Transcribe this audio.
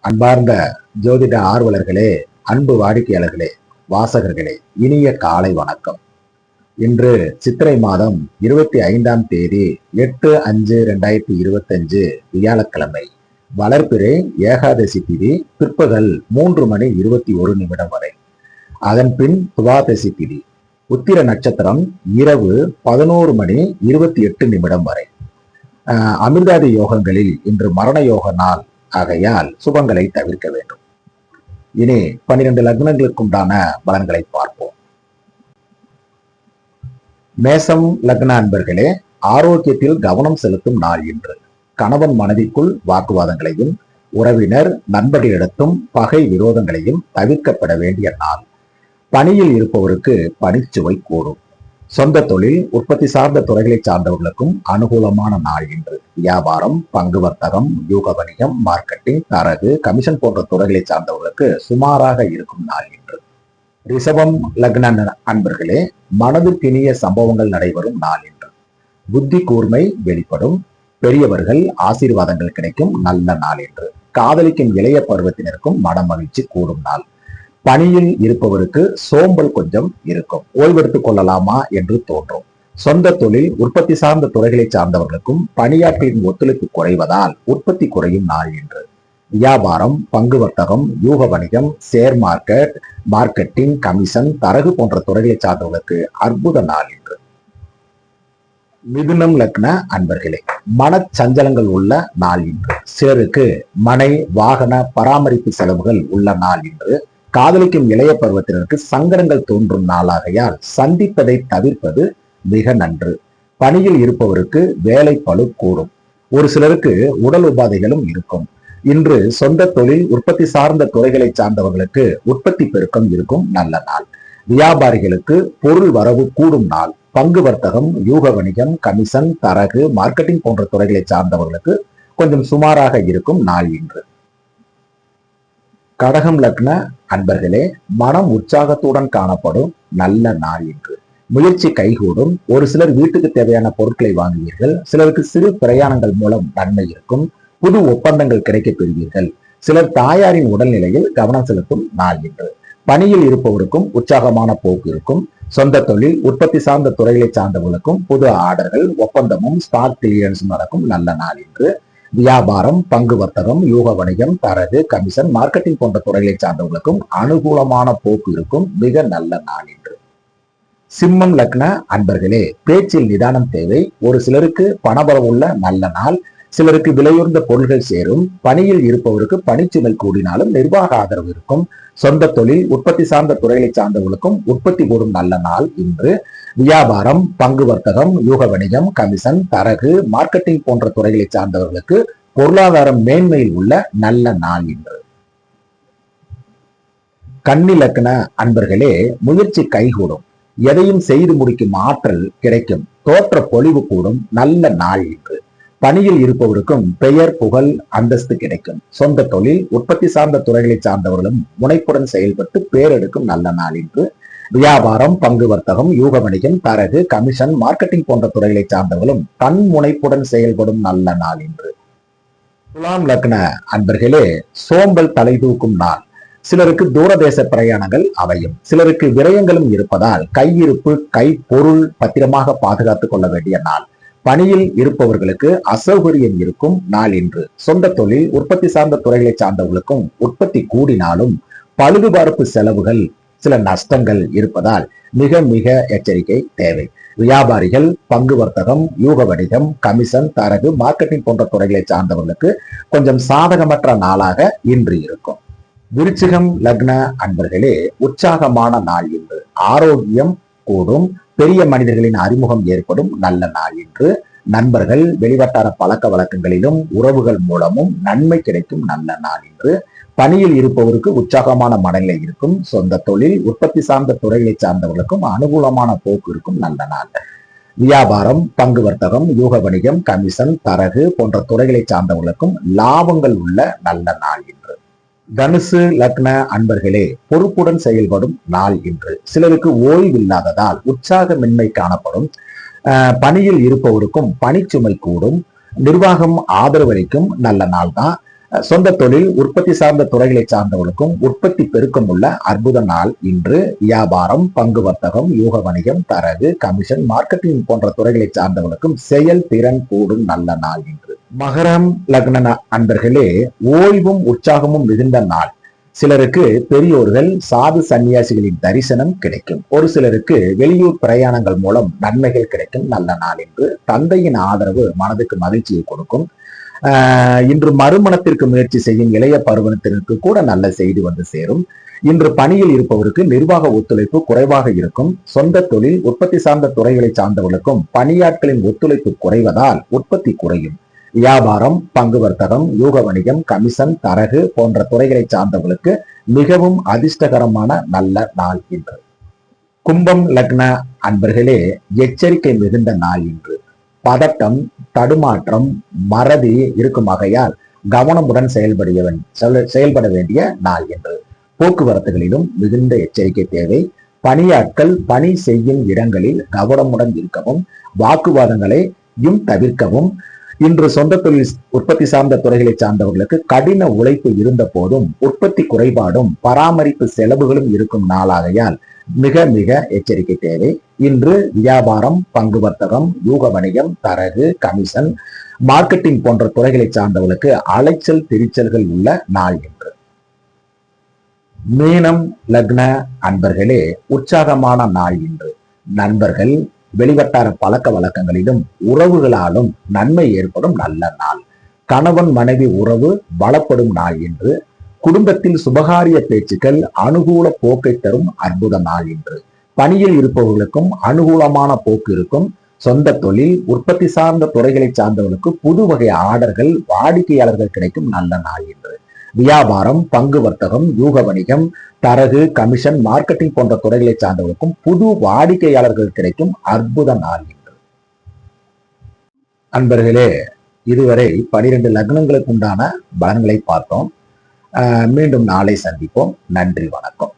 அன்பார்ந்த ஜோதிட ஆர்வலர்களே, அன்பு வாடிக்கையாளர்களே, வாசகர்களே, இனிய காலை வணக்கம். இன்று சித்திரை மாதம் 25ஆம் தேதி 8/5/2025 வியாழக்கிழமை. வளர்பிறை ஏகாதசி திதி பிற்பகல் 3:21 வரை. அதன் பின் துவாதசி திதி உத்திர நட்சத்திரம் இரவு 11:28 வரை. அமிர்தாதி யோகங்களில் இன்று மரண யோக நாள் ஆகையால் சுபங்களை தவிர்க்க வேண்டும். இனி 12 லக்னங்களுக்கு உண்டான பலன்களை பார்ப்போம். மேசம் லக்ன அன்பர்களே, ஆரோக்கியத்தில் கவனம் செலுத்தும் நாள் இன்று. கணவன் மனைவிக்குள் வாக்குவாதங்களையும் உறவினர் நண்பர்களிடத்தும் பகை விரோதங்களையும் தவிர்க்கப்பட வேண்டிய நாள். பணியில் இருப்பவருக்கு பணிச்சுவை கூடும். சொந்த தொழில் உற்பத்தி சார்ந்த துறைகளை சார்ந்தவர்களுக்கும் அனுகூலமான நாள் இன்று. வியாபாரம், பங்கு வர்த்தகம், யூக வணிகம், மார்க்கெட்டிங், தரகு, கமிஷன் போன்ற துறைகளை சார்ந்தவர்களுக்கு சுமாராக இருக்கும் நாள் இன்று. ரிஷபம் லக்ன அன்பர்களே, மனதுக்கினிய சம்பவங்கள் நடைபெறும் நாள் இன்று. புத்தி கூர்மை வெளிப்படும். பெரியவர்கள் ஆசீர்வாதங்கள் கிடைக்கும் நல்ல நாள் இன்று. காதலிக்கும் இளைய பருவத்தினருக்கும் மன மகிழ்ச்சி கூடும் நாள். பணியில் இருப்பவருக்கு சோம்பல் கொஞ்சம் இருக்கும். ஓய்வெடுத்துக் கொள்ளலாமா என்று தோன்றும். சொந்த தொழில் உற்பத்தி சார்ந்த துறைகளை சார்ந்தவர்களுக்கும் பணியாட்களின் ஒத்துழைப்பு குறைவதால் உற்பத்தி குறையும் நாள் இன்று. வியாபாரம், பங்கு வர்த்தகம், யூக வணிகம், ஷேர் மார்க்கெட், மார்க்கெட்டிங், கமிஷன், தரகு போன்ற துறைகளை சார்ந்தவர்களுக்கு அற்புத நாள் இன்று. மிதுனம் லக்ன அன்பர்களே, மனச்சஞ்சலங்கள் உள்ள நாள் இன்று. சிலருக்கு மனை வாகன பராமரிப்பு செலவுகள் உள்ள நாள் இன்று. காதலிக்கும் இளைய பருவத்தினருக்கு சங்கடங்கள் தோன்றும் நாளாகையால் சந்திப்பதை தவிர்ப்பது மிக நன்று. பணியில் இருப்பவருக்கு வேலை பளு கூடும். ஒரு சிலருக்கு உடல் உபாதைகளும் இருக்கும். இன்று சொந்த தொழில் உற்பத்தி சார்ந்த துறைகளை சார்ந்தவர்களுக்கு உற்பத்தி பெருக்கம் இருக்கும் நல்ல நாள். வியாபாரிகளுக்கு பொருள் வரவு கூடும் நாள். பங்கு வர்த்தகம், யூக வணிகம், கமிஷன், தரகு, மார்க்கெட்டிங் போன்ற துறைகளை சார்ந்தவர்களுக்கு கொஞ்சம் சுமாராக இருக்கும் நாள் இன்று. கடகம் லக்ன அன்பர்களே, மனம் உற்சாகத்துடன் காணப்படும் நல்ல நாள் இன்று. முயற்சி கைகூடும். ஒரு சிலர் வீட்டுக்கு தேவையான பொருட்களை வாங்குவீர்கள். சிலருக்கு சிறு பிரயாணங்கள் மூலம் நன்மை இருக்கும். புது ஒப்பந்தங்கள் கிடைக்கப் பெறுவீர்கள். சிலர் தாயாரின் உடல்நிலையில் கவனம் செலுத்தும் நாள் இன்று. பணியில் இருப்பவருக்கும் உற்சாகமான போக்கு இருக்கும். சொந்த தொழில் உற்பத்தி சார்ந்த துறைகளை சார்ந்தவர்களுக்கும் புது ஆர்டர்கள், ஒப்பந்தமும் ஸ்டாக் கிளியரன்ஸும் நடக்கும் நல்ல நாள் இன்று. வியாபாரம், பங்கு வர்த்தகம், யூக வணிகம், தரகு, கமிஷன், மார்க்கெட்டிங் போன்ற துறைகளை சார்ந்தவர்களுக்கும் அனுகூலமான போக்கு இருக்கும் மிக நல்ல நாள் இன்று. சிம்மம் லக்ன அன்பர்களே, பேச்சில் நிதானம் தேவை. ஒரு சிலருக்கு பணபலமுள்ள நல்ல நாள். சிலருக்கு விலையுயர்ந்த பொருள்கள் சேரும். பணியில் இருப்பவருக்கு பணிச்சுமை கூடினாலும் நிர்வாக ஆதரவு இருக்கும். சொந்த தொழில் உற்பத்தி சார்ந்த துறைகளை சார்ந்தவர்களுக்கும் உற்பத்தி கூடும் நல்ல நாள் இன்று. வியாபாரம், பங்கு வர்த்தகம், யூக வணிகம், கமிஷன், தரகு, மார்க்கெட்டிங் போன்ற துறைகளை சார்ந்தவர்களுக்கு பொருளாதாரம் மேன்மையில் உள்ள நல்ல நாள் இன்று. கன்னி லக்ன அன்பர்களே, முயற்சி கைகூடும். எதையும் செய்து முடிக்கும் ஆற்றல் கிடைக்கும். தோற்ற பொலிவு கூடும் நல்ல நாள் இன்று. பணியில் இருப்பவருக்கும் பெயர், புகழ், அந்தஸ்து கிடைக்கும். சொந்த தொழில் உற்பத்தி சார்ந்த துறைகளை சார்ந்தவர்களும் முனைப்புடன் செயல்பட்டு பேரெடுக்கும் நல்ல நாள் இன்று. வியாபாரம், பங்கு வர்த்தகம், யூக வணிகம், தரகு, கமிஷன், மார்க்கெட்டிங் போன்ற துறைகளை சார்ந்தவர்களும் தன் முனைப்புடன் செயல்படும் நல்ல நாள் இன்று. துலாம் லக்ன அன்பர்களே, சோம்பல் தலை தூக்கும் நாள். சிலருக்கு தூரதேச பிரயாணங்கள் அமையும். சிலருக்கு விரயங்களும் இருப்பதால் கையிருப்பு, கை பொருள் பத்திரமாக பாதுகாத்துக் கொள்ள வேண்டிய நாள். பணியில் இருப்பவர்களுக்கு அசௌகரியம் இருக்கும் நாள் இன்று. சொந்த தொழில் உற்பத்தி சார்ந்த துறைகளை சார்ந்தவர்களுக்கும் உற்பத்தி கூடினாலும் பழுதுபார்ப்பு செலவுகள், சில நஷ்டங்கள் இருப்பதால் மிக மிக எச்சரிக்கை தேவை. வியாபாரிகள், பங்கு வர்த்தகம், யூக வணிகம், கமிஷன், தரகு, மார்க்கெட்டிங் போன்ற துறைகளை சார்ந்தவர்களுக்கு கொஞ்சம் சாதகமற்ற நாளாக இன்று இருக்கும். விருச்சிகம் லக்ன அன்பர்களே, உற்சாகமான நாள் இன்று. ஆரோக்கியம் கூடும். பெரிய மனிதர்களின் அறிமுகம் ஏற்படும் நல்ல நாள் இன்று. நண்பர்கள், வெளிவட்டார பழக்க வழக்கங்களிலும் உறவுகள் மூலமும் நன்மை கிடைக்கும் நல்ல நாள் இன்று. பணியில் இருப்பவருக்கு உற்சாகமான மனநிலை இருக்கும். சொந்த தொழில் உற்பத்தி சார்ந்த துறைகளை சார்ந்தவர்களுக்கும் அனுகூலமான போக்கு இருக்கும் நல்ல நாள். வியாபாரம், பங்கு வர்த்தகம், யூக வணிகம், கமிஷன், தரகு போன்ற துறைகளை சார்ந்தவர்களுக்கும் லாபங்கள் உள்ள நல்ல நாள் இன்று. தனுசு லக்ன அன்பர்களே, பொறுப்புடன் செயல்படும் நாள் இன்று. சிலருக்கு ஓய்வில்லாததால் உற்சாகமின்மை காணப்படும். பணியில் இருப்பவருக்கும் பணிச்சுமை கூடும். நிர்வாகம் ஆதரவளிக்கும் நல்ல நாள் தான். சொந்த தொழில் உற்பத்தி சார்ந்த துறைகளை சார்ந்தவர்களுக்கும் உற்பத்தி பெருக்கம் உள்ள அற்புத நாள் இன்று. வியாபாரம், பங்கு வர்த்தகம், யூக வணிகம், தரகு, கமிஷன், மார்க்கெட்டிங் போன்ற துறைகளை சார்ந்தவர்களுக்கும் செயல் திறன் கூடும் நல்ல நாள் இன்று. மகரம் லக்ன அன்பர்களே, ஓய்வும் உற்சாகமும் மிகுந்த நாள். சிலருக்கு பெரியோர்கள், சாது சன்னியாசிகளின் தரிசனம் கிடைக்கும். ஒரு சிலருக்கு வெளியூர் பிரயாணங்கள் மூலம் நன்மைகள் கிடைக்கும் நல்ல நாள் இன்று. தந்தையின் ஆதரவு மனதுக்கு மகிழ்ச்சியை கொடுக்கும். இன்று மறுமணத்திற்கு முயற்சி செய்யும் இளைய பருவத்தினருக்கு கூட நல்ல செய்தி வந்து சேரும். இன்று பணியில் இருப்பவருக்கு நிர்வாக ஒத்துழைப்பு குறைவாக இருக்கும். சொந்த தொழில் உற்பத்தி சார்ந்த துறைகளை சார்ந்தவர்களுக்கும் பணியாட்களின் ஒத்துழைப்பு குறைவதால் உற்பத்தி குறையும். வியாபாரம், பங்கு வர்த்தகம், யூக வணிகம், கமிஷன், தரகு போன்ற துறைகளை சார்ந்தவர்களுக்கு மிகவும் அதிர்ஷ்டகரமான நல்ல நாள் இன்று. கும்பம் லக்ன அன்பர்களே, எச்சரிக்கை மிகுந்த நாள் இன்று. பதட்டம், தடுமாற்றம், மறதி இருக்கும் வகையால் கவனமுடன் செயல்பட வேண்டிய நாள் என்று. போக்குவரத்துகளிலும் மிகுந்த எச்சரிக்கை தேவை. பணியாட்கள் பணி செய்யும் இடங்களில் கவனமுடன் இருக்கவும், வாக்குவாதங்களையும் தவிர்க்கவும். இன்று சொந்த தொழில் உற்பத்தி சார்ந்த துறைகளை சார்ந்தவர்களுக்கு கடின உழைப்பு இருந்த போதும் உற்பத்தி குறைபாடும் பராமரிப்பு செலவுகளும் இருக்கும் நாளாகையால் மிக மிக எச்சரிக்கை தேவை. இன்று வியாபாரம், பங்கு வர்த்தகம், யூக வணிகம், தரகு, கமிஷன், மார்க்கெட்டிங் போன்ற துறைகளை சார்ந்தவர்களுக்கு அலைச்சல் திரிச்சல்கள் உள்ள நாள் என்று. மீனம் லக்ன அன்பர்களே, உற்சாகமான நாள் இன்று. நண்பர்கள், வெளிவட்டார பழக்க வழக்கங்களிலும் உறவுகளாலும் நன்மை ஏற்படும் நல்ல நாள். கணவன் மனைவி உறவு பலப்படும் நாள் என்று. குடும்பத்தில் சுபகாரிய பேச்சுக்கள் அனுகூல போக்கை தரும் அற்புத நாள் இன்று. பணியில் இருப்பவர்களுக்கும் அனுகூலமான போக்கு இருக்கும். சொந்த தொழில் உற்பத்தி சார்ந்த துறைகளை சார்ந்தவர்களுக்கு புது வகை ஆர்டர்கள், வாடிக்கையாளர்கள் கிடைக்கும் நல்ல நாள் இன்று. வியாபாரம், பங்கு வர்த்தகம், யூக வணிகம், தரகு, கமிஷன், மார்க்கெட்டிங் போன்ற துறைகளை சார்ந்தவர்களுக்கும் புது வாடிக்கையாளர்கள் கிடைக்கும் அற்புத நாள் இன்று. அன்பர்களே, இதுவரை 12 லக்னங்களுக்கு உண்டான பலன்களை பார்த்தோம். மீண்டும் நாளை சந்திப்போம். நன்றி, வணக்கம்.